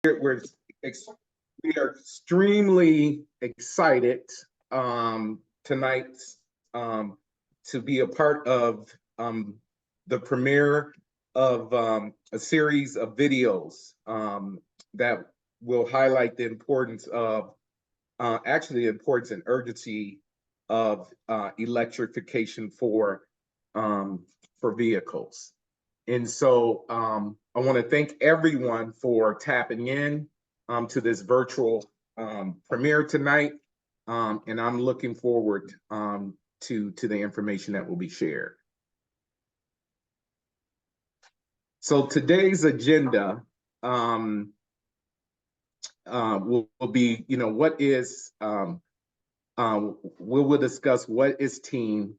we're we are extremely excited tonight to be a part of the premiere of a series of videos that will highlight the importance of actually the importance and urgency of electrification for vehicles. And so I want to thank everyone for tapping in to this virtual premiere tonight. And I'm looking forward to the information that will be shared. So today's agenda will be, what is, we'll discuss what is TEAM,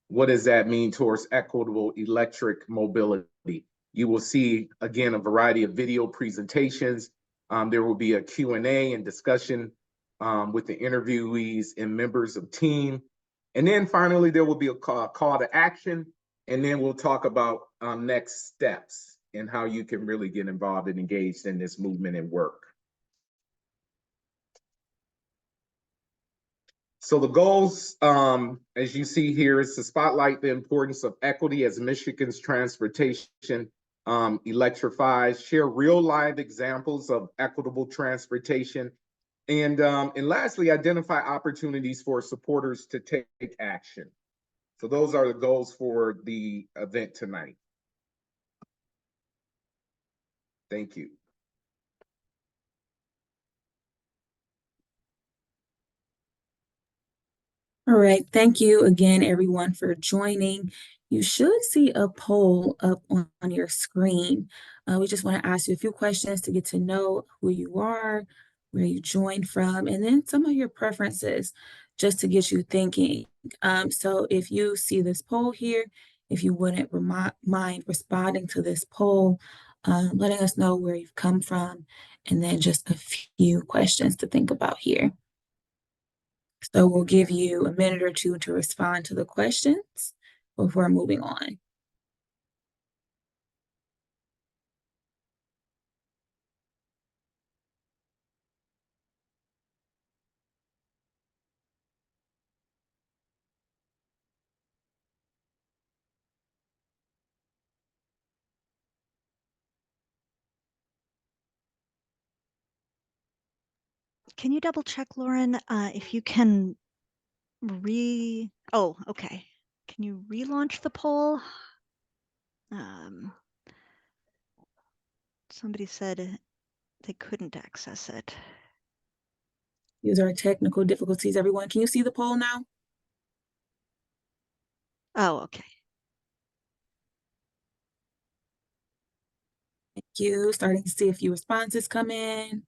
what does that mean towards equitable electric mobility. You will see, again, a variety of video presentations. There will be a Q&A and discussion with the interviewees and members of TEAM. And then finally, there will be a call to action. And then we'll talk about next steps and how you can really get involved and engaged in this movement and work. So the goals, as you see here, is to spotlight the importance of equity as Michigan's transportation electrifies, share real live examples of equitable transportation, and lastly, identify opportunities for supporters to take action. So those are the goals for the event tonight. Thank you. All right, thank you again, everyone, for joining. You should see a poll up on your screen. We just want to ask you a few questions to get to know who you are, where you joined from, and then some of your preferences, just to get you thinking. So if you see this poll here, if you wouldn't mind responding to this poll, letting us know where you've come from, and then just a few questions to think about here. So we'll give you a minute or two to respond to the questions before moving on. Can you double check, Lauren, if you can oh, okay. Can you relaunch the poll? Somebody said they couldn't access it. These are technical difficulties, everyone. Can you see the poll now? Oh, okay. Thank you. Starting to see a few responses come in.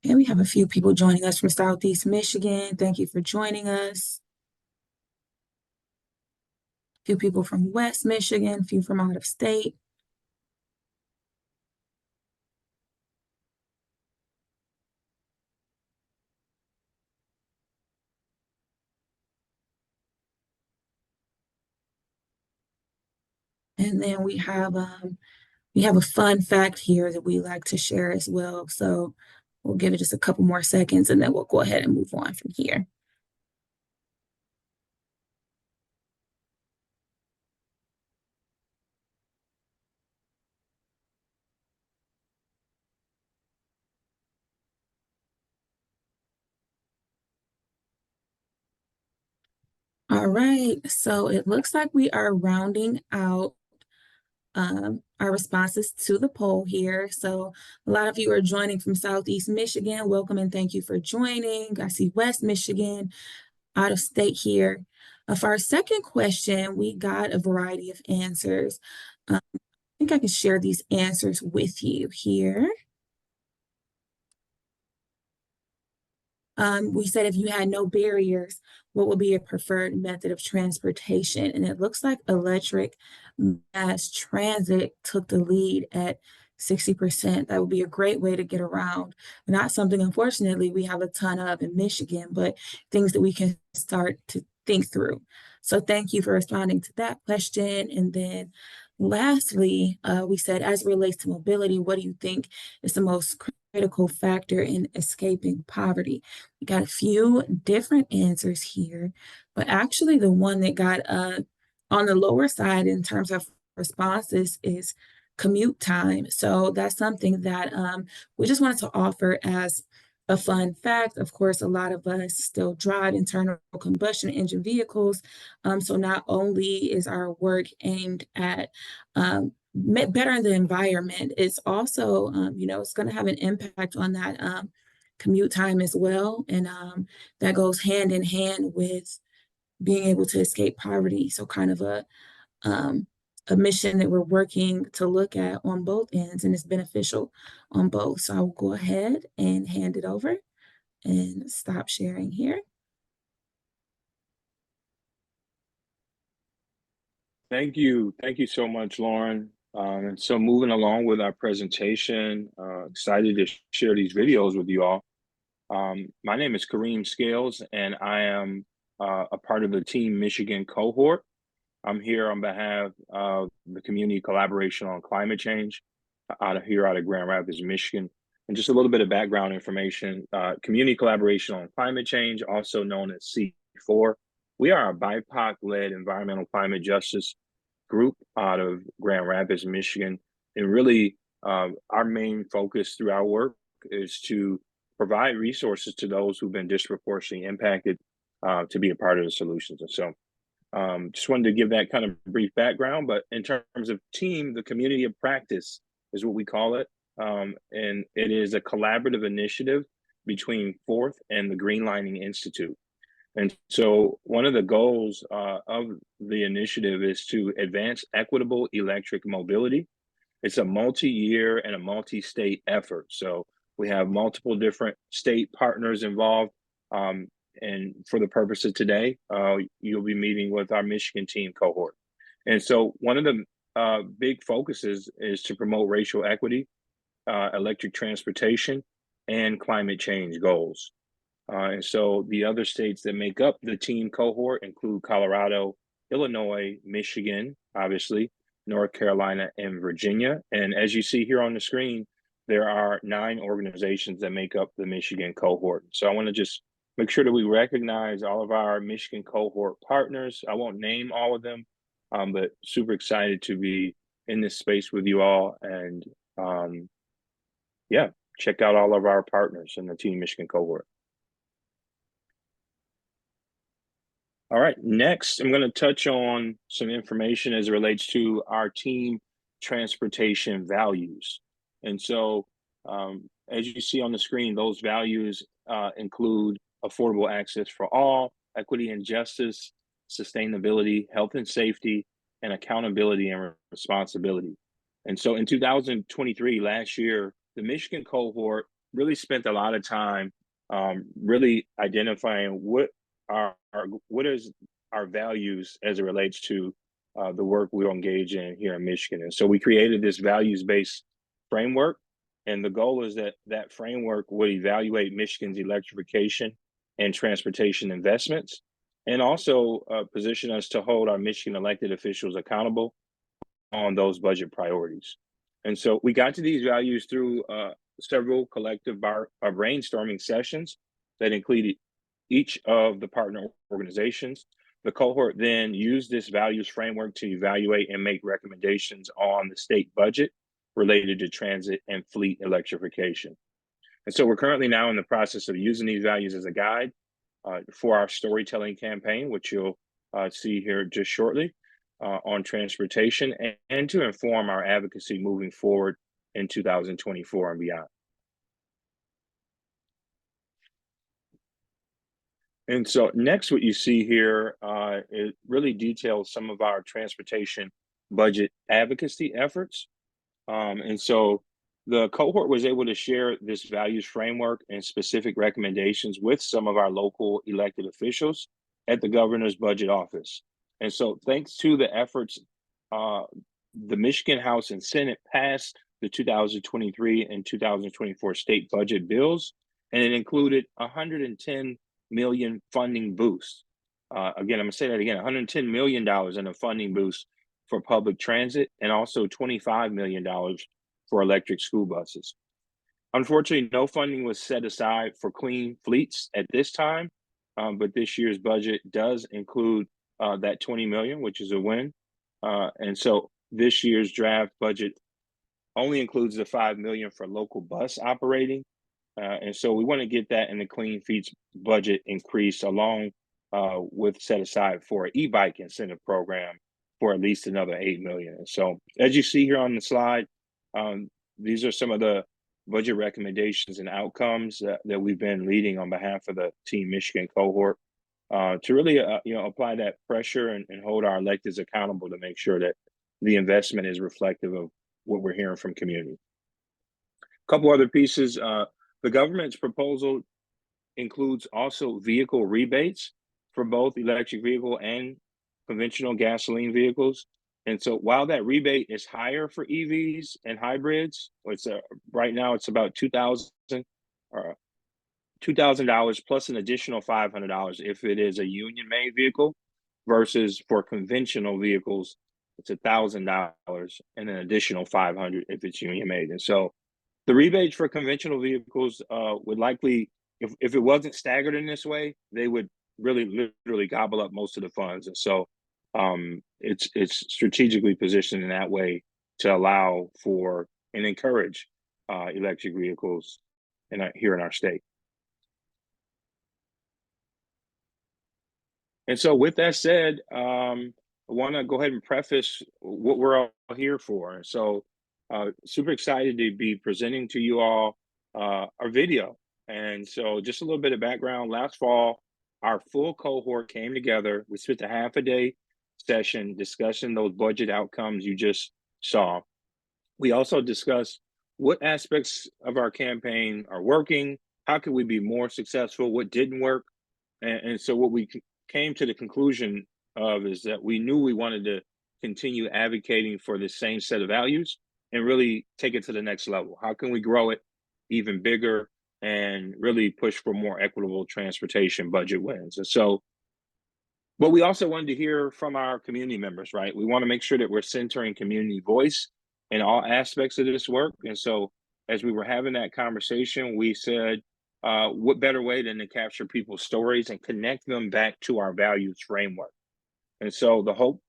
And we have a few people joining us from Southeast Michigan. Thank you for joining us. A few people from West Michigan, a few from out of state. And then we have a fun fact here that we like to share as well. So we'll give it just a couple more seconds and then we'll go ahead and move on from here. All right, so it looks like we are rounding out our responses to the poll here. So a lot of you are joining from Southeast Michigan. Welcome and thank you for joining. I see West Michigan, out of state here. For our second question, we got a variety of answers. I think I can share these answers with you here. We said if you had no barriers, what would be your preferred method of transportation? And it looks like electric mass transit took the lead at 60%. That would be a great way to get around. Not something, unfortunately, we have a ton of in Michigan, but things that we can start to think through. So thank you for responding to that question. And then lastly, we said, as it relates to mobility, what do you think is the most critical factor in escaping poverty? We got a few different answers here, but actually the one that got on the lower side in terms of responses is commute time. So that's something that we just wanted to offer as a fun fact. Of course, a lot of us still drive internal combustion engine vehicles. So not only is our work aimed at bettering the environment, it's also, it's going to have an impact on that commute time as well. And that goes hand in hand with being able to escape poverty. So kind of um, a mission that we're working to look at on both ends, and it's beneficial on both. So I will go ahead and hand it over and stop sharing here. Thank you. Thank you so much, Lauren. And so moving along with our presentation, excited to share these videos with you all. My name is Kareem Scales, and I am a part of the Team Michigan cohort. I'm here on behalf of the Community Collaboration on Climate Change out of Grand Rapids, Michigan. And just a little bit of background information, Community Collaboration on Climate Change, also known as C4. We are a BIPOC-led environmental climate justice group out of Grand Rapids, Michigan. And really, our main focus through our work is to provide resources to those who've been disproportionately impacted to be a part of the solutions. And so just wanted to give that kind of brief background, but in terms of team, the community of practice is what we call it. And it is a collaborative initiative between Fourth and the Greenlining Institute. And so one of the goals of the initiative is to advance equitable electric mobility. It's a multi-year and a multi-state effort. So we have multiple different state partners involved. And for the purpose of today, you'll be meeting with our Michigan team cohort. And so one of the big focuses is to promote racial equity, electric transportation, and climate change goals. And so the other states that make up the team cohort include Colorado, Illinois, Michigan, obviously, North Carolina, and Virginia. And as you see here on the screen, there are 9 organizations that make up the Michigan cohort. So I want to just make sure that we recognize all of our Michigan cohort partners. I won't name all of them, but super excited to be in this space with you all. And yeah, check out all of our partners in the Team Michigan cohort. All right, next, I'm going to touch on some information as it relates to our team transportation values. And so, as you see on the screen, those values include affordable access for all, equity and justice, sustainability, health and safety, and accountability and responsibility. And so in 2023, last year, the Michigan cohort really spent a lot of time really identifying what is our values as it relates to the work we'll engage in here in Michigan. And so we created this values-based framework, and the goal is that that framework would evaluate Michigan's electrification and transportation investments, and also position us to hold our Michigan elected officials accountable on those budget priorities. And so we got to these values through several collective brainstorming sessions that included each of the partner organizations. The cohort then used this values framework to evaluate and make recommendations on the state budget related to transit and fleet electrification. And so we're currently now in the process of using these values as a guide for our storytelling campaign, which you'll see here just shortly on transportation, and to inform our advocacy moving forward in 2024 and beyond. And so next, what you see here, it really details some of our transportation budget advocacy efforts. And so the cohort was able to share this values framework and specific recommendations with some of our local elected officials at the governor's budget office. And so thanks to the efforts, the Michigan House and Senate passed the 2023 and 2024 state budget bills, and it included 110 million funding boost. Again, I'm gonna say that again, $110 million in a funding boost for public transit and also $25 million for electric school buses. Unfortunately, no funding was set aside for clean fleets at this time, but this year's budget does include that 20 million, which is a win. And so this year's draft budget only includes the 5 million for local bus operating. And so we want to get that in the clean fleets budget increase along with set aside for an e-bike incentive program for at least another 8 million. And so as you see here on the slide, these are some of the budget recommendations and outcomes that we've been leading on behalf of the Team Michigan cohort to really apply that pressure and hold our electeds accountable to make sure that the investment is reflective of what we're hearing from community. A couple other pieces. The government's proposal includes also vehicle rebates for both electric vehicle and conventional gasoline vehicles. And so while that rebate is higher for EVs and hybrids, it's right now it's about $2,000 plus an additional $500 if it is a union-made vehicle, versus for conventional vehicles, it's $1,000 and an additional $500 if it's union-made. And so the rebates for conventional vehicles would likely, if it wasn't staggered in this way, they would really literally gobble up most of the funds. And so it's strategically positioned in that way to allow for and encourage electric vehicles here in our state. And so with that said, I want to go ahead and preface what we're all here for. And so super excited to be presenting to you all our video. And so just a little bit of background. Last fall, our full cohort came together. We spent a half-a-day session discussing those budget outcomes you just saw. We also discussed what aspects of our campaign are working, how can we be more successful, what didn't work. And so what we came to the conclusion of is that we knew we wanted to continue advocating for the same set of values and really take it to the next level. How can we grow it even bigger and really push for more equitable transportation budget wins? And so, but we also wanted to hear from our community members, right? We want to make sure that we're centering community voice in all aspects of this work. And so as we were having that conversation, we said, what better way than to capture people's stories and connect them back to our values framework? And so the hope,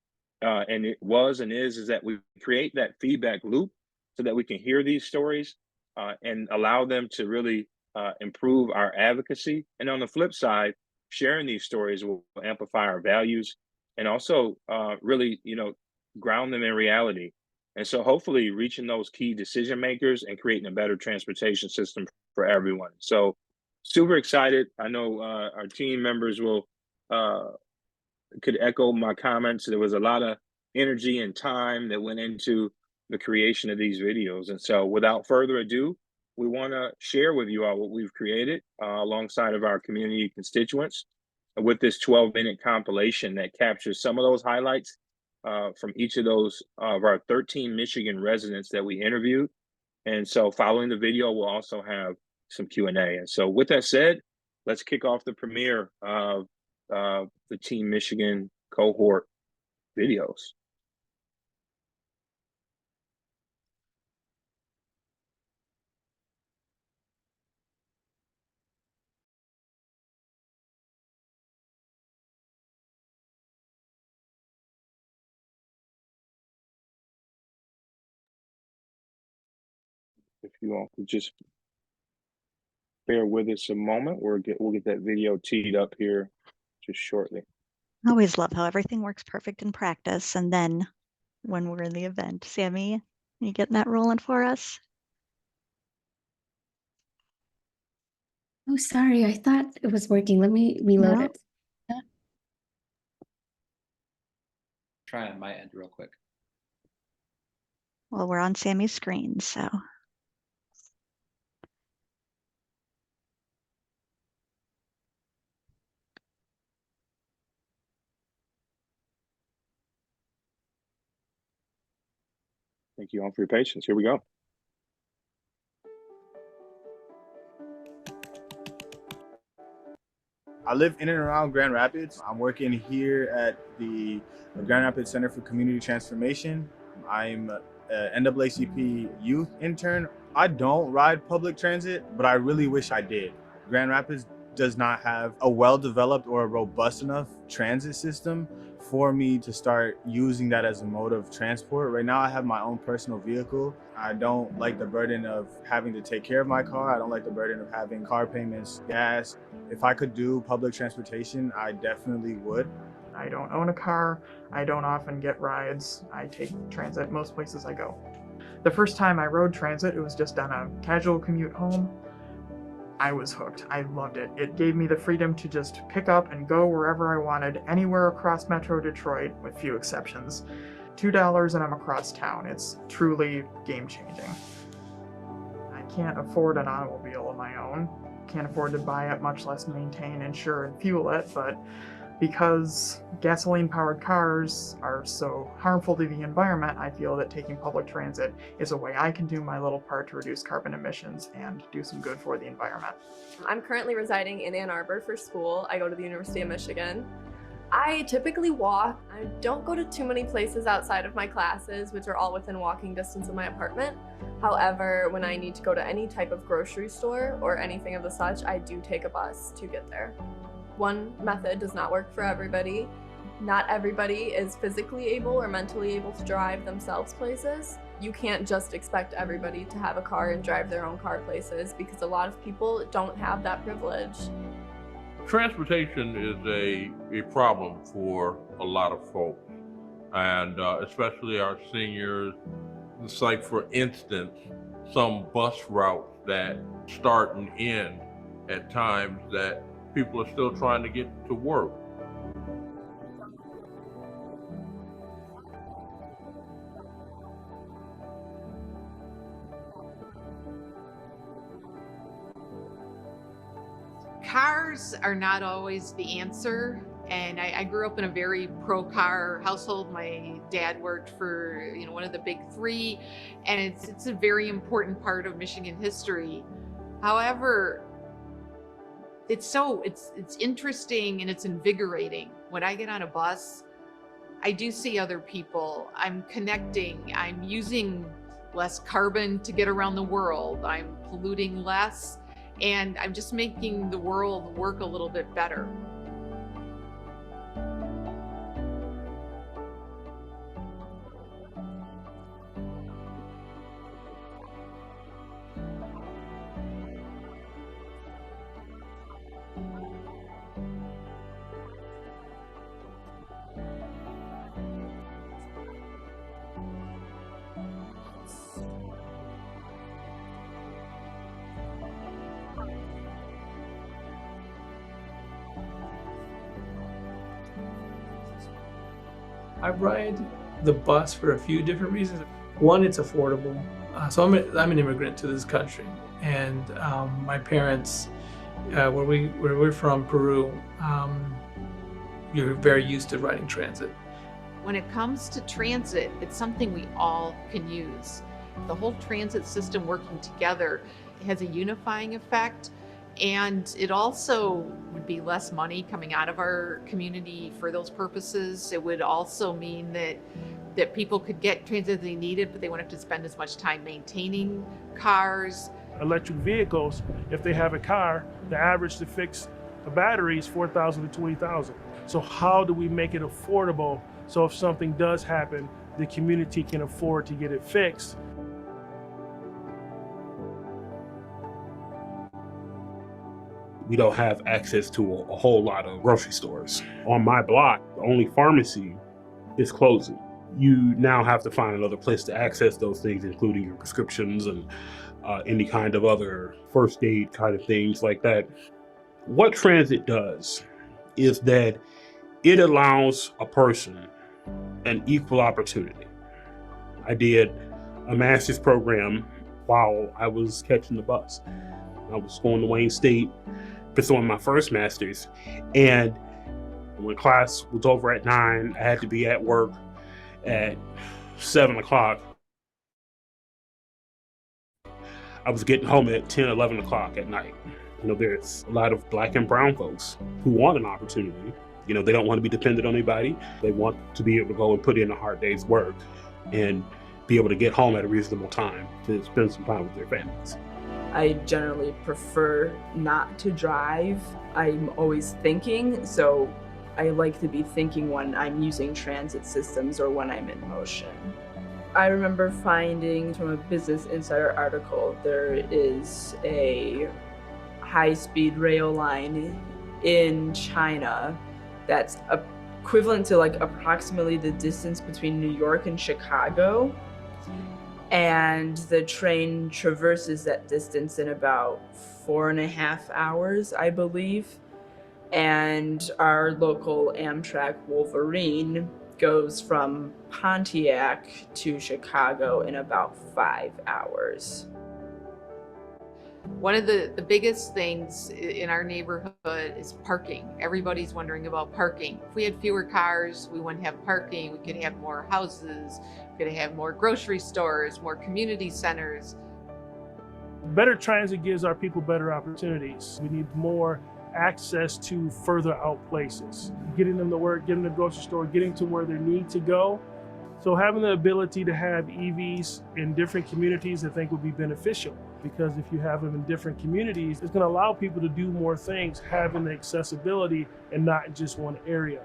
and it was and is that we create that feedback loop so that we can hear these stories and allow them to really improve our advocacy. And on the flip side, sharing these stories will amplify our values and also really, ground them in reality. And so hopefully reaching those key decision makers and creating a better transportation system for everyone. So super excited. I know our team members will could echo my comments. There was a lot of energy and time that went into the creation of these videos. And so without further ado, we want to share with you all what we've created alongside of our community constituents with this 12-minute compilation that captures some of those highlights from each of those of our 13 Michigan residents that we interviewed. And so following the video, we'll also have some Q&A. And so with that said, let's kick off the premiere of the Team Michigan cohort videos. If you all could just bear with us a moment, we'll get that video teed up here just shortly. I always love how everything works perfect in practice, and then when we're in the event. Sammy, you getting that rolling for us? Oh, sorry, I thought it was working. Let me reload No. it. Try on my end real quick. Well, we're on Sammy's screen, so. Thank you all for your patience. Here we go. I live in and around Grand Rapids. I'm working here at the Grand Rapids Center for Community Transformation. I'm an NAACP youth intern. I don't ride public transit, but I really wish I did. Grand Rapids does not have a well-developed or a robust enough transit system for me to start using that as a mode of transport. Right now, I have my own personal vehicle. I don't like the burden of having to take care of my car. I don't like the burden of having car payments, gas. If I could do public transportation, I definitely would. I don't own a car. I don't often get rides. I take transit most places I go. The first time I rode transit, it was just on a casual commute home. I was hooked. I loved it. It gave me the freedom to just pick up and go wherever I wanted, anywhere across Metro Detroit, with few exceptions. $2 and I'm across town. It's truly game-changing. I can't afford an automobile of my own. Can't afford to buy it, much less maintain, insure, and fuel it, but because gasoline-powered cars are so harmful to the environment, I feel that taking public transit is a way I can do my little part to reduce carbon emissions and do some good for the environment. I'm currently residing in Ann Arbor for school. I go to the University of Michigan. I typically walk. I don't go to too many places outside of my classes, which are all within walking distance of my apartment. However, when I need to go to any type of grocery store or anything of the such, I do take a bus to get there. One method does not work for everybody. Not everybody is physically able or mentally able to drive themselves places. You can't just expect everybody to have a car and drive their own car places because a lot of people don't have that privilege. Transportation is a problem for a lot of folks, and especially our seniors. It's like, for instance, some bus routes that start and end at times that people are still trying to get to work. Cars are not always the answer. And I grew up in a very pro-car household. My dad worked for, one of the big three, and it's a very important part of Michigan history. However, it's interesting and it's invigorating. When I get on a bus, I do see other people. I'm connecting. I'm using less carbon to get around the world. I'm polluting less, and I'm just making the world work a little bit better. I ride the bus for a few different reasons. One, it's affordable. So I'm an immigrant to this country, and my parents, where we're from, Peru, you're very used to riding transit. When it comes to transit, it's something we all can use. The whole transit system working together has a unifying effect, and it also would be less money coming out of our community for those purposes. It would also mean that people could get transit they needed, but they wouldn't have to spend as much time maintaining cars. Electric vehicles, if they have a car, the average to fix a battery is $4,000 to $20,000. So how do we make it affordable so if something does happen, the community can afford to get it fixed? We don't have access to a whole lot of grocery stores. On my block, the only pharmacy is closing. You now have to find another place to access those things, including your prescriptions and any kind of other first aid kind of things like that. What transit does is that it allows a person an equal opportunity. I did a master's program while I was catching the bus. I was going to Wayne State, pursuing my first master's, and when class was over at 9, I had to be at work at 7 o'clock. I was getting home at 10, 11 o'clock at night. There's a lot of Black and brown folks who want an opportunity. They don't want to be dependent on anybody. They want to be able to go and put in a hard day's work and be able to get home at a reasonable time to spend some time with their families. I generally prefer not to drive. I'm always thinking, so I like to be thinking when I'm using transit systems or when I'm in motion. I remember finding from a Business Insider article, there is a high-speed rail line in China that's equivalent to like approximately the distance between New York and Chicago. And the train traverses that distance in about 4.5 hours, I believe. And our local Amtrak Wolverine goes from Pontiac to Chicago in about 5 hours. One of the biggest things in our neighborhood is parking. Everybody's wondering about parking. If we had fewer cars, we wouldn't have parking. We could have more houses, we could have more grocery stores, more community centers. Better transit gives our people better opportunities. We need more access to further out places, getting them to work, getting them to the grocery store, getting to where they need to go. So having the ability to have EVs in different communities, I think would be beneficial, because if you have them in different communities, it's going to allow people to do more things, having the accessibility and not in just one area.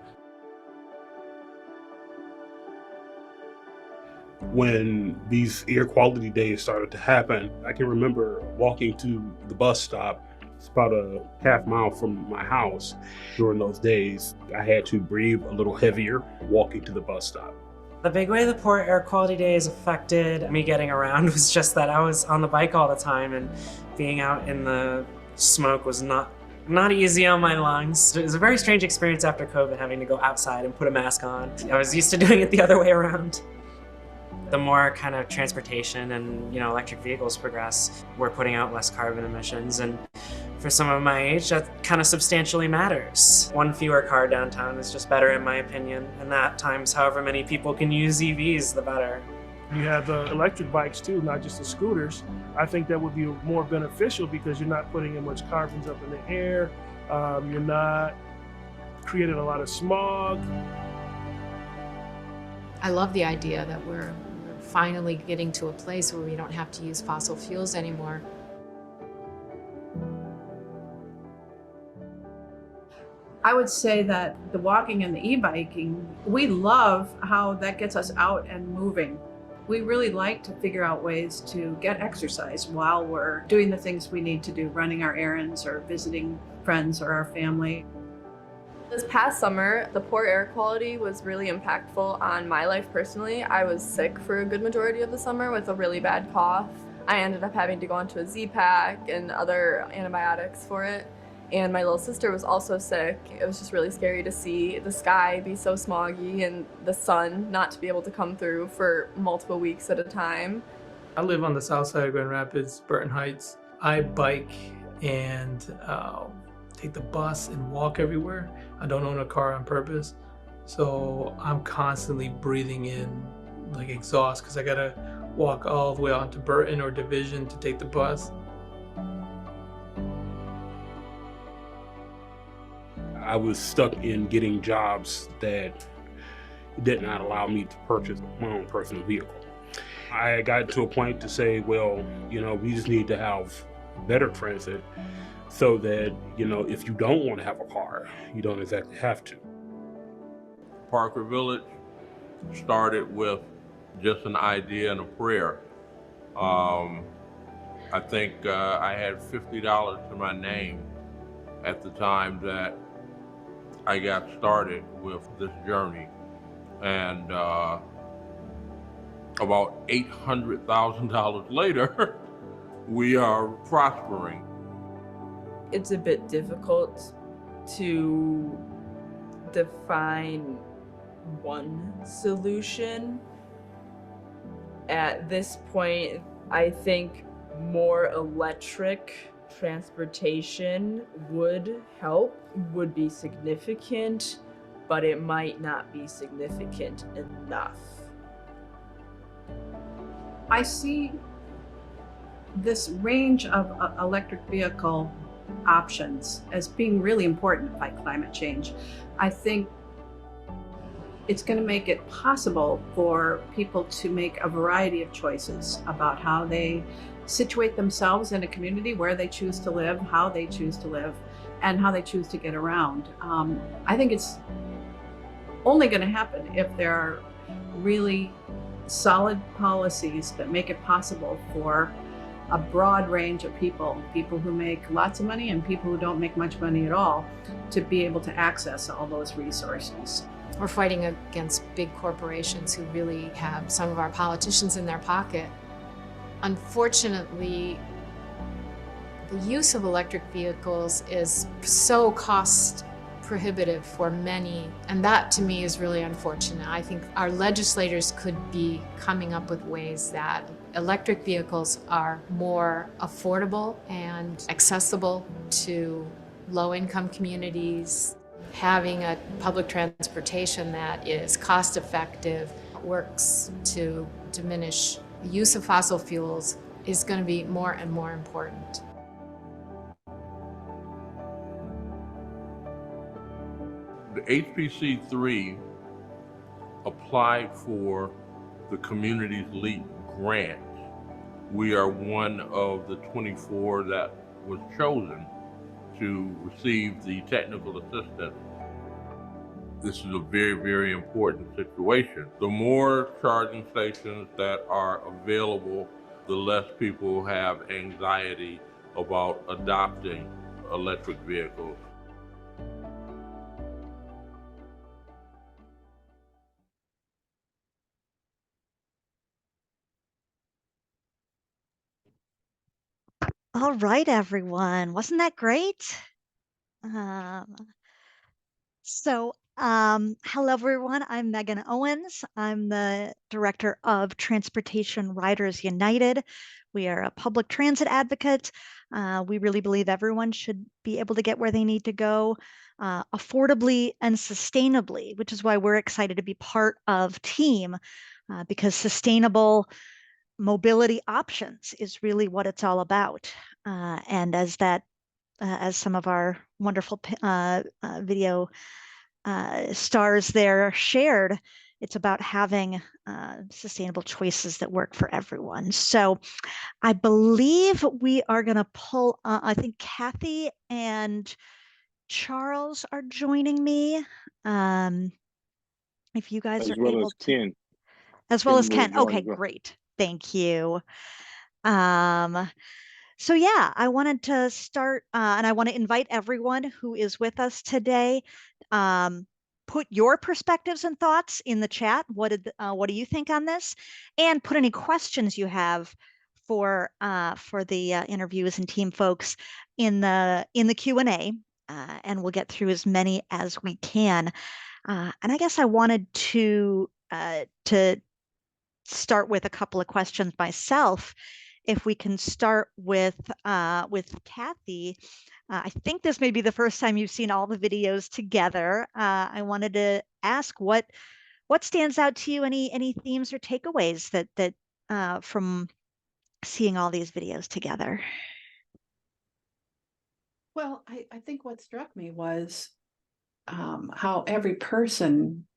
When these air quality days started to happen, I can remember walking to the bus stop. It's about a half mile from my house. During those days, I had to breathe a little heavier walking to the bus stop. The big way the poor air quality days affected me getting around was just that I was on the bike all the time, and being out in the smoke was not easy on my lungs. It was a very strange experience after COVID, having to go outside and put a mask on. I was used to doing it the other way around. The more kind of transportation and electric vehicles progress, we're putting out less carbon emissions, and for someone my age, that kind of substantially matters. One fewer car downtown is just better in my opinion, and that times however many people can use EVs, the better. You have the electric bikes too, not just the scooters. I think that would be more beneficial because you're not putting in much carbons up in the air. You're not creating a lot of smog. I love the idea that we're finally getting to a place where we don't have to use fossil fuels anymore. I would say that the walking and the e-biking, we love how that gets us out and moving. We really like to figure out ways to get exercise while we're doing the things we need to do, running our errands or visiting friends or our family. This past summer, the poor air quality was really impactful on my life personally. I was sick for a good majority of the summer with a really bad cough. I ended up having to go onto a Z-Pack and other antibiotics for it. And my little sister was also sick. It was just really scary to see the sky be so smoggy and the sun not to be able to come through for multiple weeks at a time. I live on the south side of Grand Rapids, Burton Heights. I bike and take the bus and walk everywhere. I don't own a car on purpose, so I'm constantly breathing in like exhaust because I gotta walk all the way out to Burton or Division to take the bus. I was stuck in getting jobs that did not allow me to purchase my own personal vehicle. I got to a point to say, well, we just need to have better transit so that, if you don't want to have a car, you don't exactly have to. Parker Village started with just an idea and a prayer. I think I had $50 to my name at the time that I got started with this journey, and about $800,000 later, we are prospering. It's a bit difficult to define one solution. At this point, I think more electric transportation would help, would be significant, but it might not be significant enough. I see this range of electric vehicle options as being really important to fight climate change. I think it's going to make it possible for people to make a variety of choices about how they situate themselves in a community, where they choose to live, how they choose to live, and how they choose to get around. I think it's only going to happen if there are really solid policies that make it possible for a broad range of people who make lots of money and people who don't make much money at all, to be able to access all those resources. We're fighting against big corporations who really have some of our politicians in their pocket. Unfortunately, the use of electric vehicles is so cost prohibitive for many, and that to me is really unfortunate. I think our legislators could be coming up with ways that electric vehicles are more affordable and accessible to low-income communities. Having a public transportation that is cost-effective, works to diminish the use of fossil fuels, is going to be more and more important. The HPC3 applied for the Communities Leap grant. We are one of the 24 that was chosen to receive the technical assistance. This is a very, very important situation. The more charging stations that are available, the less people have anxiety about adopting electric vehicles. All right, everyone. Wasn't that great? Hello, everyone. I'm Megan Owens. I'm the Director of Transportation Riders United. We are a public transit advocate. We really believe everyone should be able to get where they need to go affordably and sustainably, which is why we're excited to be part of TEAM, because sustainable mobility options is really what it's all about. And as some of our wonderful video stars there shared, it's about having sustainable choices that work for everyone. So I believe we are going to pull, I think Kathy and Charles are joining me. If you guys As are well able as to. Ken. As well as will Ken. join Okay, as well. great. Thank you. So yeah, I wanted to start, and I want to invite everyone who is with us today. Put your perspectives and thoughts in the chat. What do you think on this? And put any questions you have for the interviews and team folks in the Q&A, and we'll get through as many as we can. And I guess I wanted to start with a couple of questions myself. If we can start with Kathy. I think this may be the first time you've seen all the videos together. I wanted to ask what stands out to you, any themes or takeaways that from seeing all these videos together. Well, I think what struck me was how every person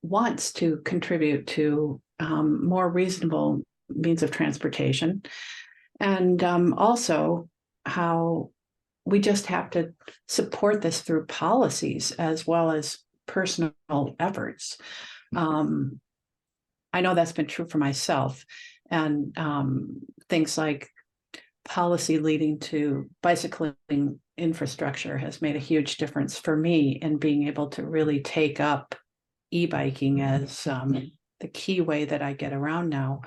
wants to contribute to more reasonable means of transportation, and also how we just have to support this through policies as well as personal efforts. I know that's been true for myself, and things like policy leading to bicycling infrastructure has made a huge difference for me in being able to really take up e-biking as the key way that I get around now.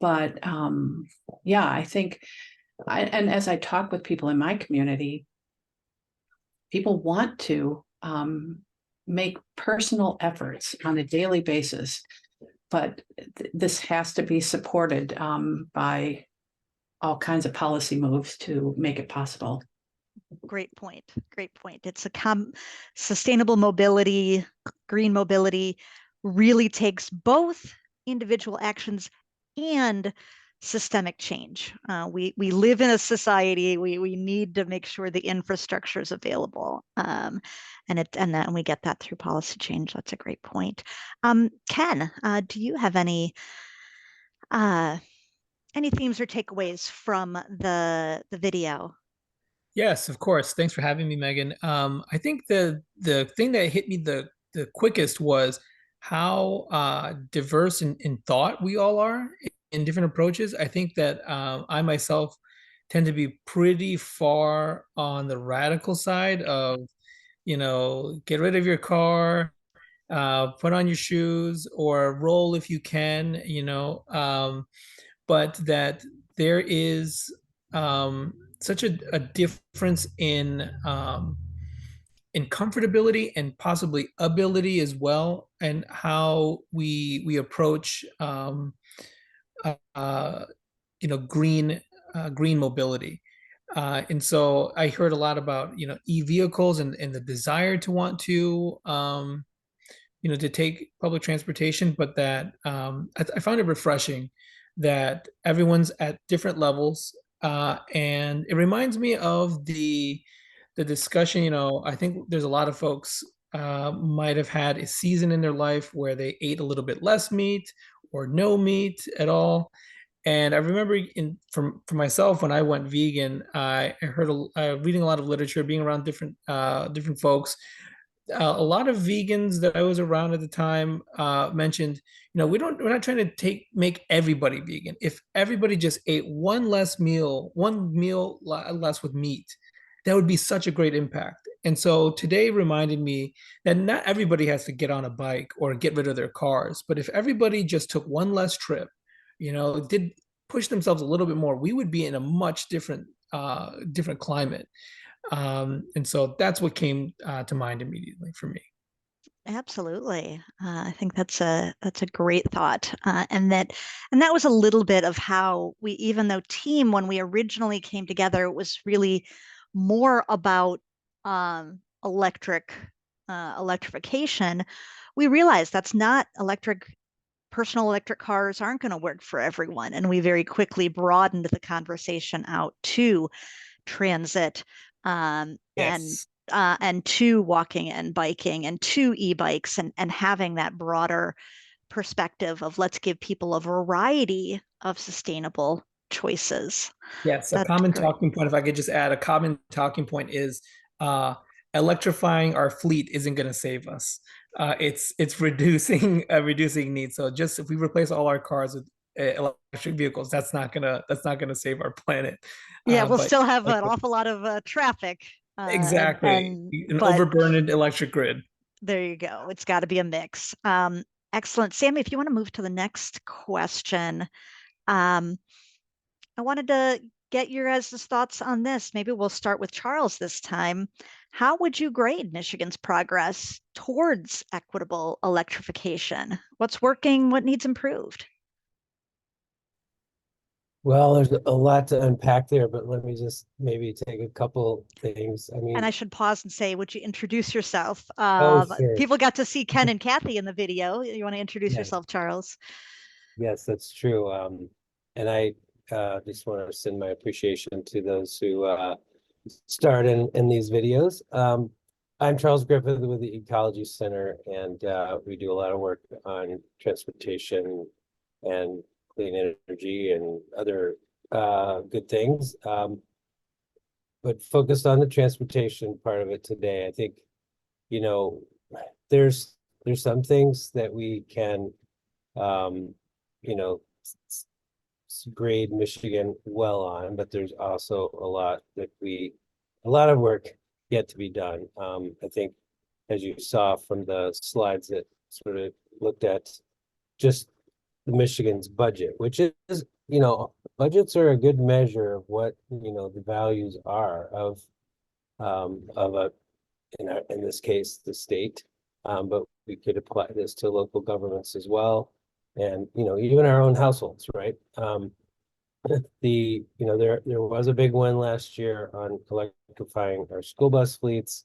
But yeah, I think, and as I talk with people in my community, people want to make personal efforts on a daily basis, but this has to be supported by all kinds of policy moves to make it possible. Great point. Great point. It's sustainable mobility, green mobility really takes both individual actions and systemic change. We live in a society. We need to make sure the infrastructure is available, and then we get that through policy change. That's a great point. Ken, do you have any themes or takeaways from the video? Yes, of course. Thanks for having me, Megan. I think the thing that hit me the quickest was how diverse in thought we all are in different approaches. I think that I myself tend to be pretty far on the radical side of, get rid of your car, put on your shoes, or roll if you can, but that there is such a difference in comfortability and possibly ability as well, and how we approach green mobility. And so I heard a lot about e-vehicles and the desire to want to to take public transportation, but that I found it refreshing that everyone's at different levels, and it reminds me of the discussion. I think there's a lot of folks might have had a season in their life where they ate a little bit less meat or no meat at all. And I remember for myself, when I went vegan, I heard reading a lot of literature, being around different folks. A lot of vegans that I was around at the time mentioned, we're not trying to make everybody vegan. If everybody just ate one meal less with meat, that would be such a great impact. And so today reminded me that not everybody has to get on a bike or get rid of their cars, but if everybody just took one less trip, did push themselves a little bit more, we would be in a much different climate. And so that's what came to mind immediately for me. Absolutely. I think that's a great thought. And that was a little bit of how we, even though team, when we originally came together, it was really more about electrification. We realized that's not personal electric cars aren't going to work for everyone. And we very quickly broadened the conversation out to transit, Yes. and to walking and biking and to e-bikes, and having that broader perspective of let's give people a variety of sustainable choices. Yes, That's great. talking point, if I could just add, a common talking point is electrifying our fleet isn't going to save us. It's reducing needs. So just if we replace all our cars with electric vehicles, that's not gonna save our planet. Yeah, we'll But still have an awful lot of traffic. exactly, an But overburdened electric grid. there you go. It's got to be a mix. Excellent. Sammy, if you want to move to the next question. I wanted to get your guys' thoughts on this. Maybe we'll start with Charles this time. How would you grade Michigan's progress towards equitable electrification? What's working? What needs improved? Well, there's a lot to unpack there, but let me just maybe take a couple things. I mean, And I should pause and say, would you introduce yourself? sure. People got to see Ken and Kathy in the video. You want to introduce Yes. yourself, Charles? Yes, that's true. And I just want to send my appreciation to those who start in these videos. I'm Charles Griffith with the Ecology Center, and we do a lot of work on transportation and clean energy and other good things. But focused on the transportation part of it today, I think, there's some things that we can, grade Michigan well on, but there's also a lot of work yet to be done. I think, as you saw from the slides that sort of looked at just the Michigan's budget, which is, budgets are a good measure of what, the values are of in this case, the state. But we could apply this to local governments as well. And, even our own households, right? There was a big one last year on electrifying our school bus fleets.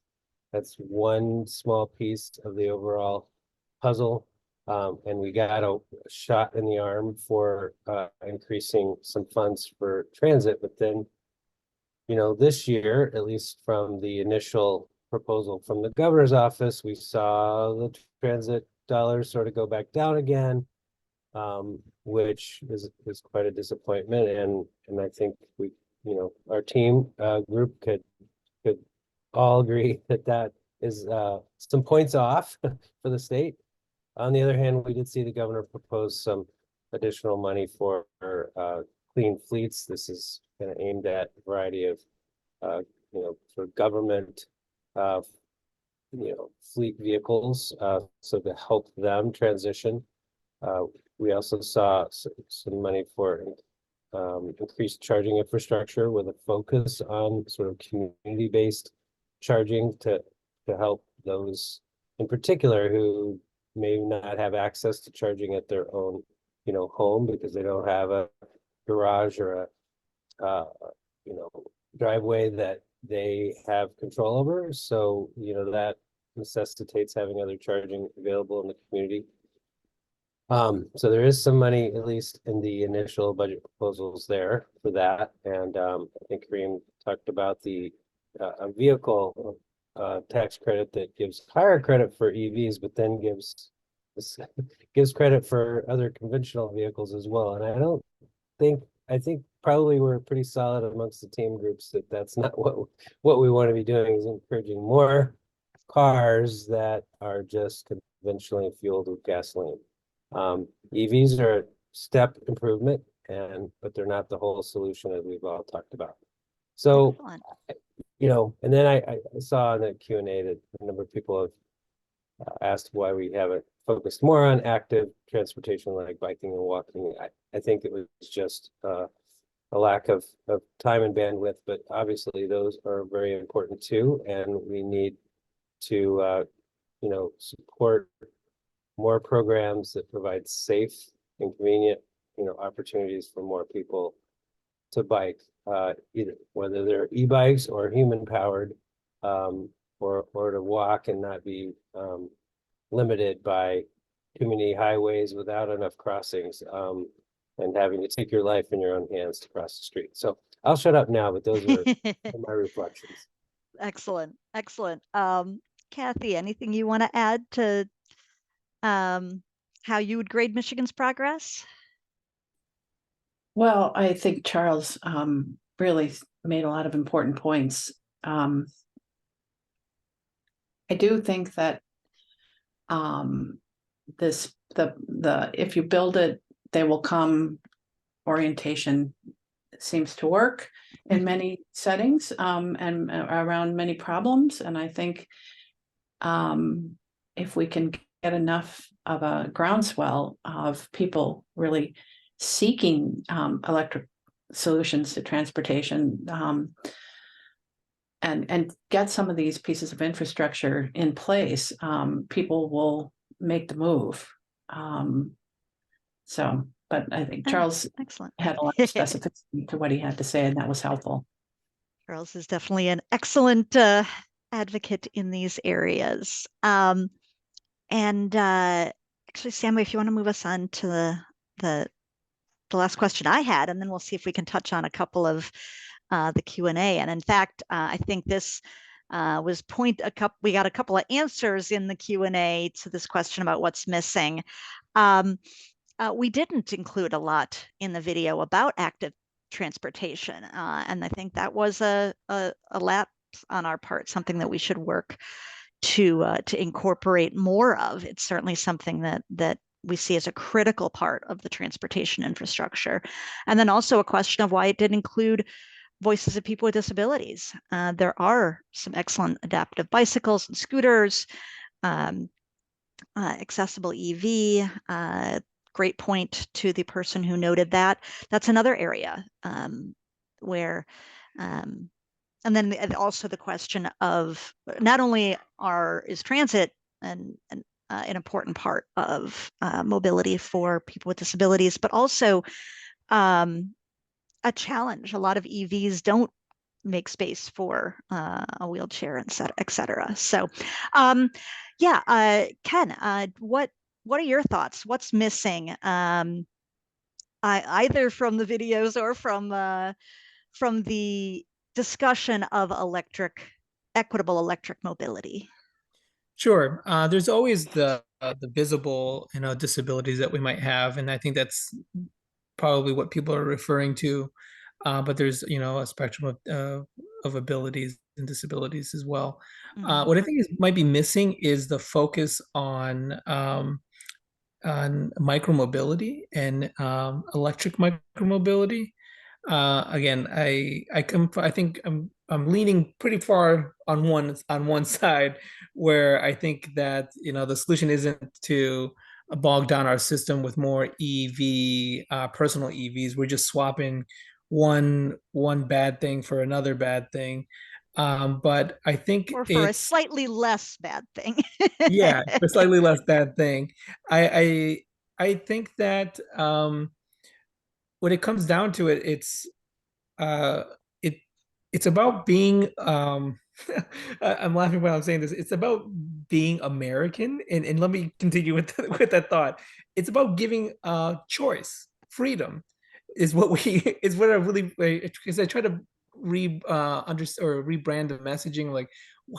That's one small piece of the overall puzzle. And we got a shot in the arm for increasing some funds for transit, but then, you know, this year, at least from the initial proposal from the governor's office, we saw the transit dollars sort of go back down again, which is quite a disappointment. And I think we, you know, our team group could all agree that that is some points off for the state. On the other hand, we did see the governor propose some additional money for clean fleets. This is kind of aimed at a variety of, you know, sort of government, you know, fleet vehicles, so to help them transition. We also saw some money for increased charging infrastructure with a focus on sort of community-based charging to help those in particular who may not have access to charging at their own, you know, home because they don't have a garage or a, you know, driveway that they have control over. So, you know, that necessitates having other charging available in the community. So there is some money, at least in the initial budget proposals there for that. And I think Kareem talked about the a vehicle tax credit that gives higher credit for EVs, but then gives credit for other conventional vehicles as well. And I think probably we're pretty solid amongst the team groups that that's not what we want to be doing, is encouraging more cars that are just conventionally fueled with gasoline. EVs are a step improvement, but they're not the whole solution as we've all talked about. So, Excellent. you know, and then I saw in the Q&A that a number of people have asked why we haven't focused more on active transportation like biking and walking. I think it was just a lack of time and bandwidth, but obviously those are very important too, and we need to you know, support more programs that provide safe and convenient, you know, opportunities for more people to bike, either whether they're e-bikes or human powered, or to walk and not be limited by too many highways without enough crossings, and having to take your life in your own hands to cross the street. So I'll shut up now, but those are my reflections. Excellent. Excellent. Kathy, anything you want to add to how you would grade Michigan's progress? Well, I think Charles really made a lot of important points. I do think that the if you build it, they will come orientation seems to work in many settings and around many problems. And I think if we can get enough of a groundswell of people really seeking electric solutions to transportation, and get some of these pieces of infrastructure in place, people will make the move. But I think Charles excellent. had a lot of specificity to what he had to say, and that was helpful. Charles is definitely an excellent advocate in these areas. Actually, Sammy, if you want to move us on to the last question I had, and then we'll see if we can touch on a couple of the Q&A. And in fact, I think this was we got a couple of answers in the Q&A to this question about what's missing. We didn't include a lot in the video about active transportation, and I think that was a lapse on our part, something that we should work to incorporate more of. It's certainly something that we see as a critical part of the transportation infrastructure. And then also a question of why it didn't include voices of people with disabilities. There are some excellent adaptive bicycles and scooters, accessible EV, great point to the person who noted that. That's another area where, and then also the question of not only is transit an important part of mobility for people with disabilities, but also a challenge. A lot of EVs don't make space for a wheelchair, et cetera. So, yeah, Ken, what what are your thoughts? What's missing? Either from the videos or from the discussion of equitable electric mobility. Sure. There's always the visible, disabilities that we might have, and I think that's probably what people are referring to. But there's, a spectrum of abilities and disabilities as well. What I think might be missing is the focus on micromobility and electric micromobility. Again, I think I'm leaning pretty far on one side, where I think that the solution isn't to bog down our system with more personal EVs. We're just swapping one bad thing for another bad thing. But I think or for a it's slightly less bad thing. yeah, a slightly less bad thing. I think that when it comes down to it, uh it it's about being I'm laughing while I'm saying this. It's about being American, and let me continue with with that thought. It's about giving choice, freedom is what we is what I really, because I try to understand or rebrand the messaging, like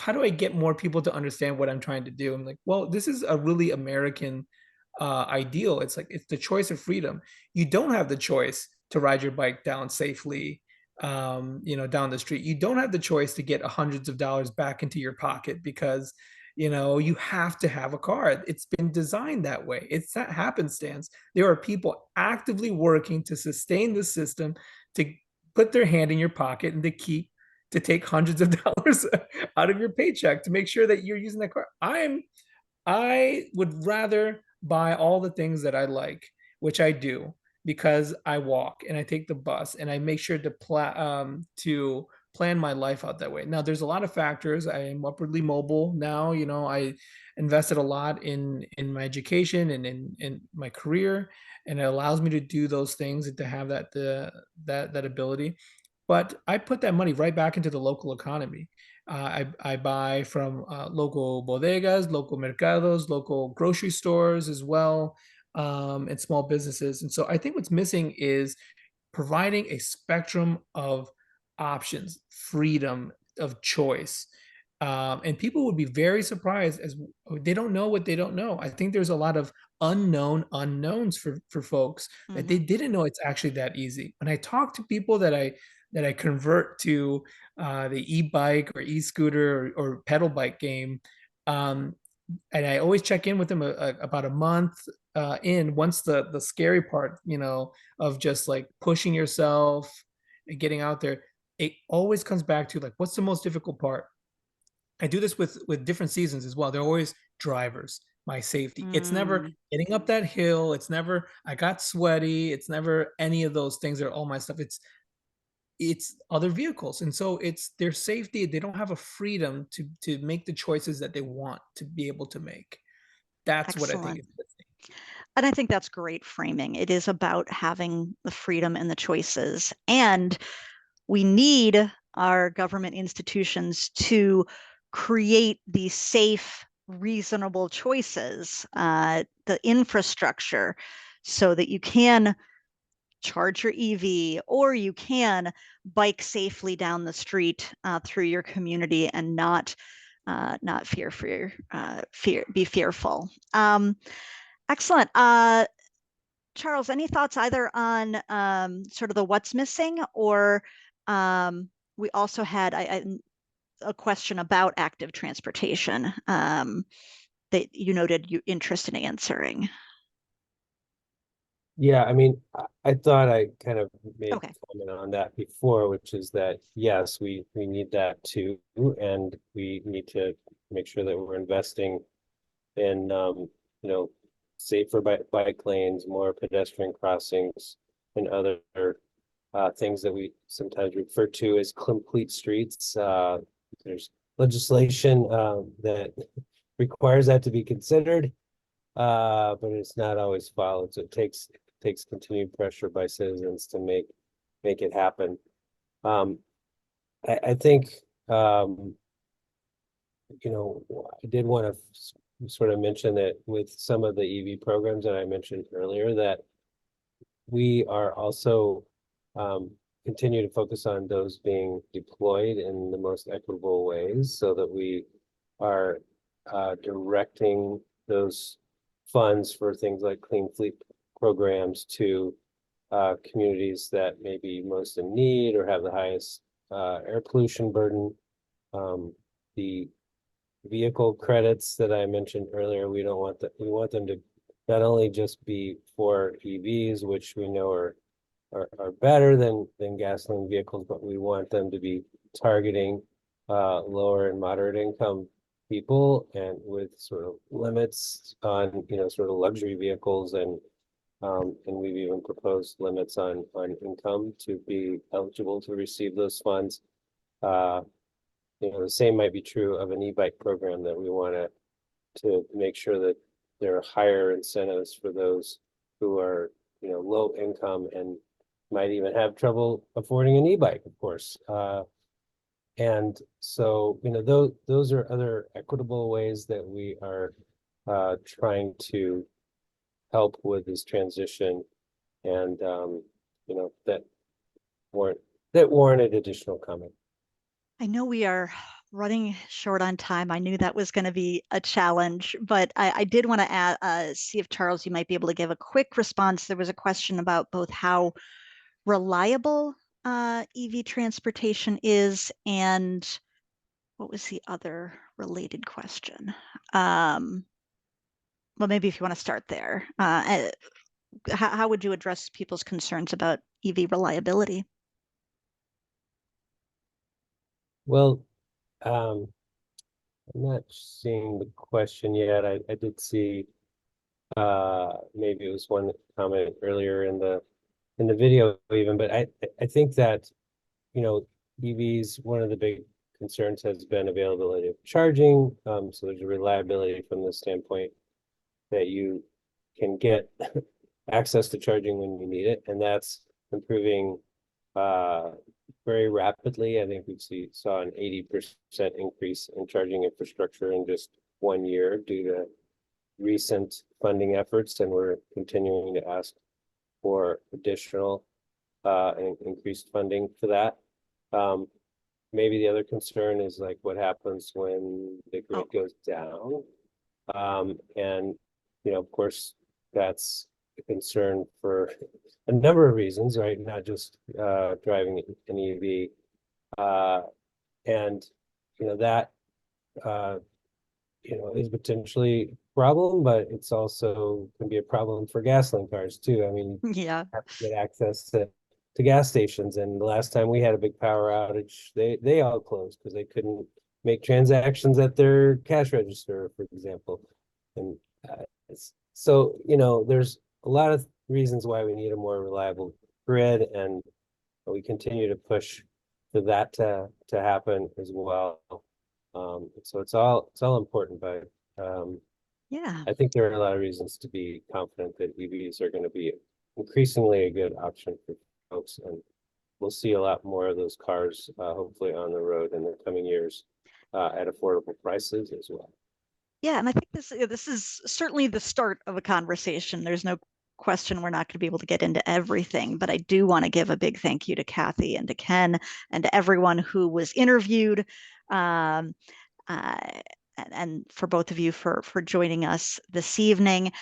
how do I get more people to understand what I'm trying to do? I'm like, well, this is a really American ideal. It's like it's the choice of freedom. You don't have the choice to ride your bike down safely, down the street. You don't have the choice to get hundreds of dollars back into your pocket because you have to have a car. It's been designed that way. It's not happenstance. There are people actively working to sustain the system, to put their hand in your pocket and to take hundreds of dollars out of your paycheck to make sure that you're using that car. I would rather buy all the things that I like, which I do, because I walk and I take the bus and I make sure to plan my life out that way. Now, there's a lot of factors. I am upwardly mobile now. I invested a lot in my education and in my career, and it allows me to do those things and to have that ability. But I put that money right back into the local economy. I buy from local bodegas, local mercados, local grocery stores as well, and small businesses. And so I think what's missing is providing a spectrum of options, freedom of choice. And people would be very surprised as they don't know what they don't know. I think there's a lot of unknown unknowns for folks that they didn't know it's actually that easy. When I talk to people that I convert to the e-bike or e-scooter or pedal bike game, and I always check in with them about a month in, once the scary part, of just like pushing yourself and getting out there, it always comes back to like, what's the most difficult part? I do this with different seasons as well. They're always drivers, my safety. It's never getting up that hill. It's never I got sweaty. It's never any of those things that are all my stuff. It's other vehicles, and so it's their safety. They don't have a freedom to make the choices that they want to be able to make. That's what I think Excellent. is missing. And I think that's great framing. It is about having the freedom and the choices. And we need our government institutions to create these safe, reasonable choices, the infrastructure, so that you can charge your EV or you can bike safely down the street through your community and not be fearful. Excellent. Charles, any thoughts either on sort of the what's missing, or we also had a question about active transportation that you noted you interest in answering. Yeah, I mean, I thought I kind of made a comment on that before, which is that, yes, we need that too, and we need to make sure that we're investing in, safer bike lanes, more pedestrian crossings, and other things that we sometimes refer to as complete streets. There's legislation that requires that to be considered, but it's not always followed. So it takes continued pressure by citizens to make it happen. I think I did want to sort of mention that with some of the EV programs that I mentioned earlier, that we are also continue to focus on those being deployed in the most equitable ways, so that we are directing those funds for things like clean fleet programs to communities that may be most in need or have the highest air pollution burden. The vehicle credits that I mentioned earlier, we don't want that. We want them to not only just be for EVs, which we know are better than gasoline vehicles, but we want them to be targeting lower and moderate income people, and with sort of limits on, you know, sort of luxury vehicles, and we've even proposed limits on income to be eligible to receive those funds. You know, the same might be true of an e-bike program, that we want to make sure that there are higher incentives for those who are, you know, low income and might even have trouble affording an e-bike, of course. And so, you know, those are other equitable ways that we are trying to help with this transition, and you know, that warranted additional comment. I know we are running short on time. I knew that was going to be a challenge, but I did want to see if, Charles, you might be able to give a quick response. There was a question about both how reliable EV transportation is, and what was the other related question? Well, maybe if you want to start there. How would you address people's concerns about EV reliability? Well, I'm not seeing the question yet. I did see maybe it was one comment earlier in the video even, but I think that, you know, EVs, one of the big concerns has been availability of charging. So there's a reliability from the standpoint that you can get access to charging when you need it, and that's improving very rapidly. I think we saw an 80% increase in charging infrastructure in just 1 year due to recent funding efforts, and we're continuing to ask for additional and increased funding for that. Maybe the other concern is like what happens when the grid goes down. And, you know, of course, that's a concern for a number of reasons, right? Not just driving an EV. And, you know, that, you know, is potentially a problem, but it's also can be a problem for gasoline cars too. I mean, yeah, you have to get access to gas stations. And the last time we had a big power outage, they all closed because they couldn't make transactions at their cash register, for example. And so, you know, there's a lot of reasons why we need a more reliable grid, and we continue to push for that to happen as well. So it's all important, but yeah, I think there are a lot of reasons to be confident that EVs are going to be increasingly a good option for folks, and we'll see a lot more of those cars hopefully on the road in the coming years at affordable prices as well. Yeah, and I think this is certainly the start of a conversation. There's no question we're not going to be able to get into everything, but I do want to give a big thank you to Kathy and to Ken and to everyone who was interviewed, and for both of you for joining us this evening.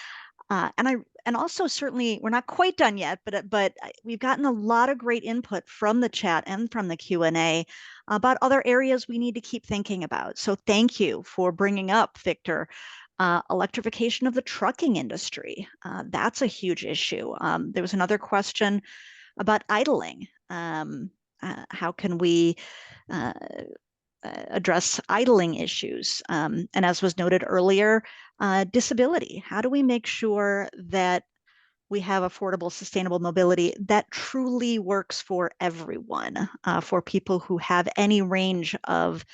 And also certainly we're not quite done yet, but we've gotten a lot of great input from the chat and from the Q&A about other areas we need to keep thinking about. So thank you for bringing up, Victor, electrification of the trucking industry. That's a huge issue. There was another question about idling. How can we address idling issues? And as was noted earlier, disability. How do we make sure that we have affordable, sustainable mobility that truly works for everyone, for people who have any range of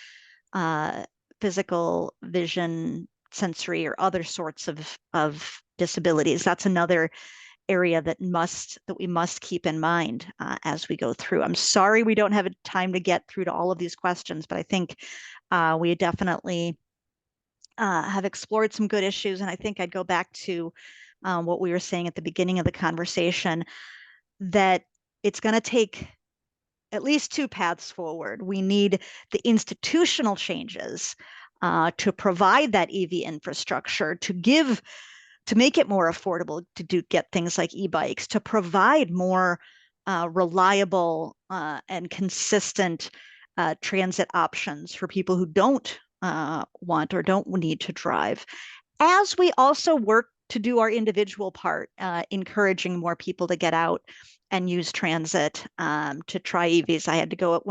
physical, vision, sensory, or other sorts of disabilities? That's another area that we must keep in mind as we go through. I'm sorry we don't have time to get through to all of these questions, but I think we definitely have explored some good issues, and I think I'd go back to what we were saying at the beginning of the conversation, that it's going to take at least two paths forward. We need the institutional changes to provide that EV infrastructure, to make it more affordable to get things like e-bikes, to provide more reliable and consistent transit options for people who don't want or don't need to drive, as we also work to do our individual part, encouraging more people to get out and use transit, to try EVs. When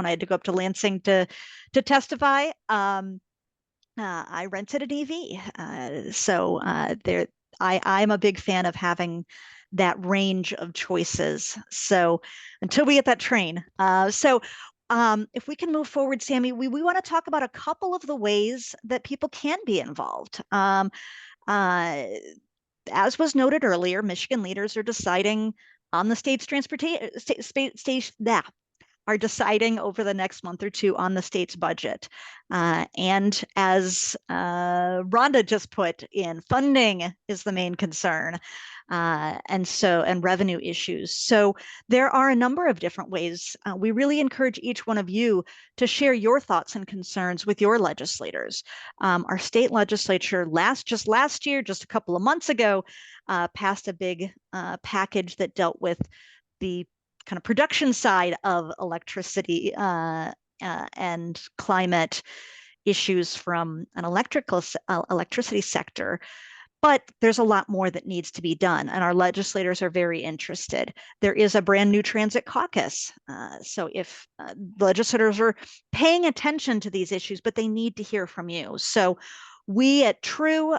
I had to go up to Lansing to testify, I rented an EV. So I'm a big fan of having that range of choices. So until we get that train. If we can move forward, Sammy, we want to talk about a couple of the ways that people can be involved. As was noted earlier, Michigan leaders are deciding on the state's are deciding over the next month or two on the state's budget. And as Rhonda just put in, funding is the main concern, and revenue issues. So there are a number of different ways. We really encourage each one of you to share your thoughts and concerns with your legislators. Our state legislature just last year, just a couple of months ago, passed a big package that dealt with the kind of production side of electricity and climate issues from an electricity sector. But there's a lot more that needs to be done, and our legislators are very interested. There is a brand new transit caucus. So if legislators are paying attention to these issues, but they need to hear from you. So we at TRU,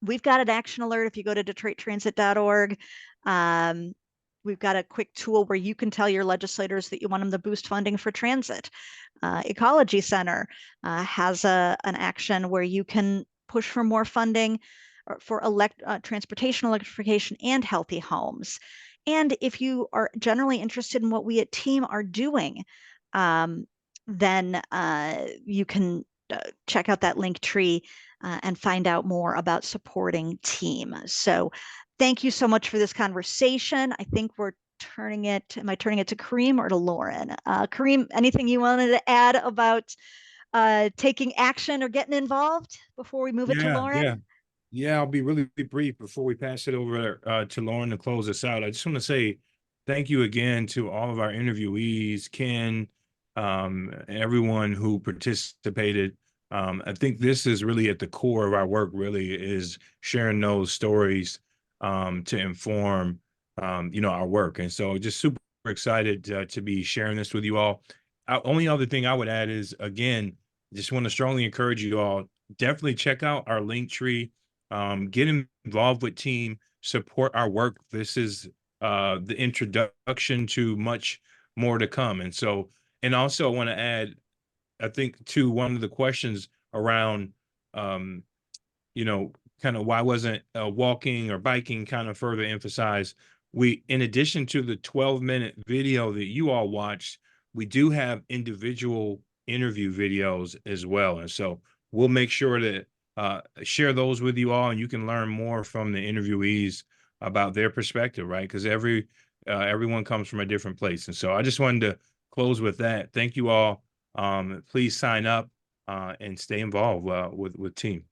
we've got an action alert. If you go to DetroitTransit.org, we've got a quick tool where you can tell your legislators that you want them to boost funding for transit. Ecology Center has an action where you can push for more funding for transportation electrification and healthy homes. And if you are generally interested in what we at TEAM are doing, then you can check out that link tree and find out more about supporting TEAM. So thank you so much for this conversation. I think am I turning it to Kareem or to Lauren? Kareem, anything you wanted to add about taking action or getting involved before we move it to Lauren? Yeah, I'll be really brief before we pass it over to Lauren to close us out. I just want to say thank you again to all of our interviewees, Ken, everyone who participated. I think this is really at the core of our work, really, is sharing those stories to inform our work. And so just super excited to be sharing this with you all. Only other thing I would add is, again, just want to strongly encourage you all, definitely check out our link tree, get involved with TEAM, support our work. This is the introduction to much more to come. And also I want to add, I think, to one of the questions around, kind of why wasn't walking or biking kind of further emphasized. In addition to the 12-minute video that you all watched, we do have individual interview videos as well. And so we'll make sure to share those with you all, and you can learn more from the interviewees about their perspective, right? Because everyone comes from a different place. And so I just wanted to close with that. Thank you all. Please sign up and stay involved with TEAM.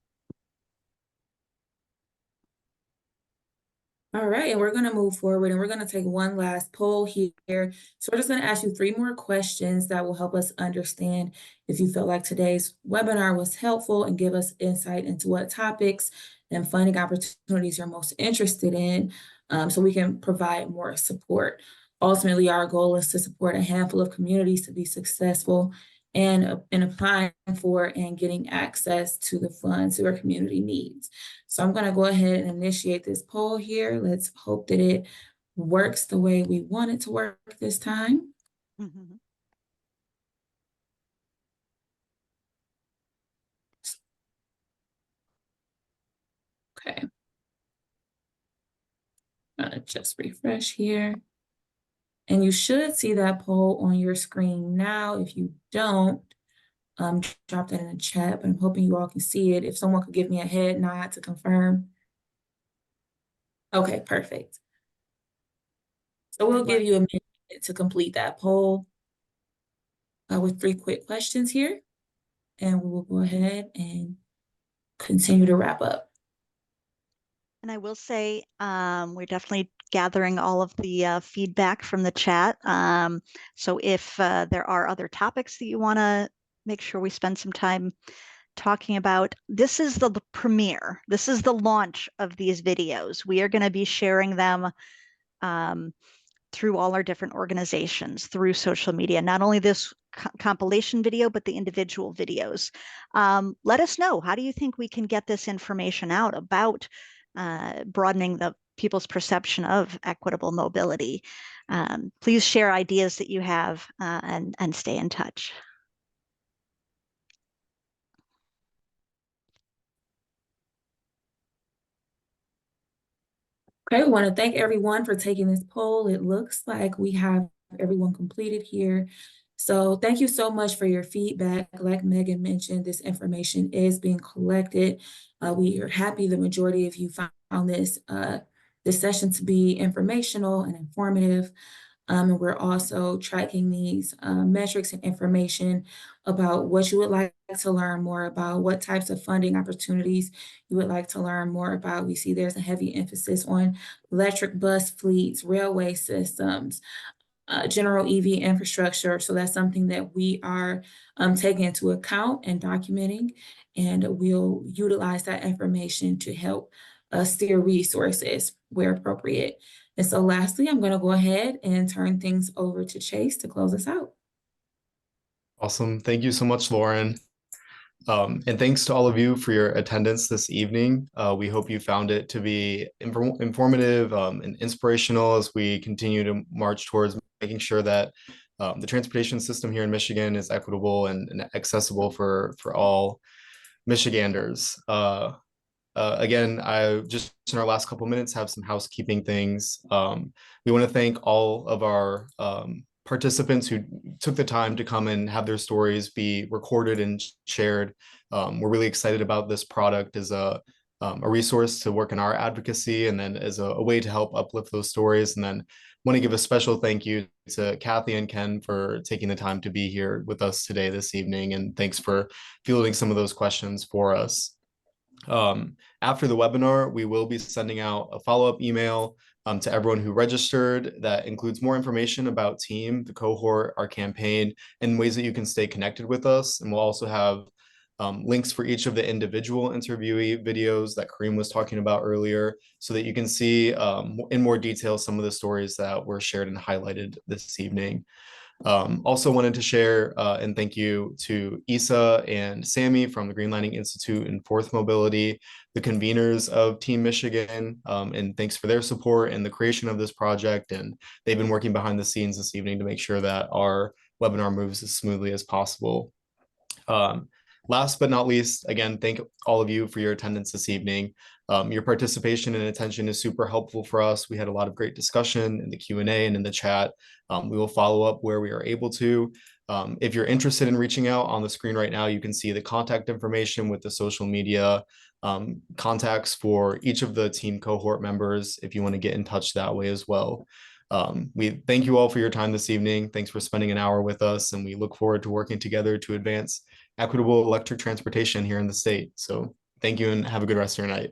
All right, and we're going to move forward and we're going to take one last poll here. So we're just going to ask you 3 more questions that will help us understand if you felt like today's webinar was helpful and give us insight into what topics and funding opportunities you're most interested in, so we can provide more support. Ultimately, our goal is to support a handful of communities to be successful and in applying for and getting access to the funds their community needs. So I'm going to go ahead and initiate this poll here. Let's hope that it works the way we want it to work this time. Mm-hmm. Okay. I'm going to just refresh here. And you should see that poll on your screen now. If you don't, drop that in the chat, but I'm hoping you all can see it. If someone could give me a head nod to confirm. Okay, perfect. So we'll give you a minute to complete that poll with 3 quick questions here, and we will go ahead and continue to wrap up. And I will say, we're definitely gathering all of the feedback from the chat. So if there are other topics that you want to make sure we spend some time talking about, this is the premiere. This is the launch of these videos. We are going to be sharing them through all our different organizations, through social media, not only this compilation video, but the individual videos. Let us know, how do you think we can get this information out about broadening the people's perception of equitable mobility? Please share ideas that you have and stay in touch. Okay, we want to thank everyone for taking this poll. It looks like we have everyone completed here. So thank you so much for your feedback. Like Megan mentioned, this information is being collected. We are happy the majority of you found this session to be informational and informative. And we're also tracking these metrics and information about what you would like to learn more about, what types of funding opportunities you would like to learn more about. We see there's a heavy emphasis on electric bus fleets, railway systems, general EV infrastructure. So that's something that we are taking into account and documenting, and we'll utilize that information to help steer resources where appropriate. And so lastly, I'm going to go ahead and turn things over to Chase to close us out. Awesome. Thank you so much, Lauren. And thanks to all of you for your attendance this evening. We hope you found it to be informative and inspirational as we continue to march towards making sure that the transportation system here in Michigan is equitable and accessible for all Michiganders. Again, I just in our last couple minutes have some housekeeping things. We want to thank all of our participants who took the time to come and have their stories be recorded and shared. We're really excited about this product as a resource to work in our advocacy, and then as a way to help uplift those stories. And then want to give a special thank you to Kathy and Ken for taking the time to be here with us today this evening. And thanks for fielding some of those questions for us. After the webinar, we will be sending out a follow-up email to everyone who registered that includes more information about TEAM, the cohort, our campaign, and ways that you can stay connected with us. And we'll also have links for each of the individual interviewee videos that Kareem was talking about earlier, so that you can see in more detail some of the stories that were shared and highlighted this evening. Also wanted to share and thank you to Isa and Sammy from the Green Lining Institute and Fourth Mobility, the conveners of Team Michigan, and thanks for their support in the creation of this project. And they've been working behind the scenes this evening to make sure that our webinar moves as smoothly as possible. Last but not least, again, thank all of you for your attendance this evening. Your participation and attention is super helpful for us. We had a lot of great discussion in the Q&A and in the chat. We will follow up where we are able to. If you're interested in reaching out, on the screen right now, you can see the contact information with the social media contacts for each of the team cohort members if you want to get in touch that way as well. We thank you all for your time this evening. Thanks for spending an hour with us, and we look forward to working together to advance equitable electric transportation here in the state. So thank you and have a good rest of your night.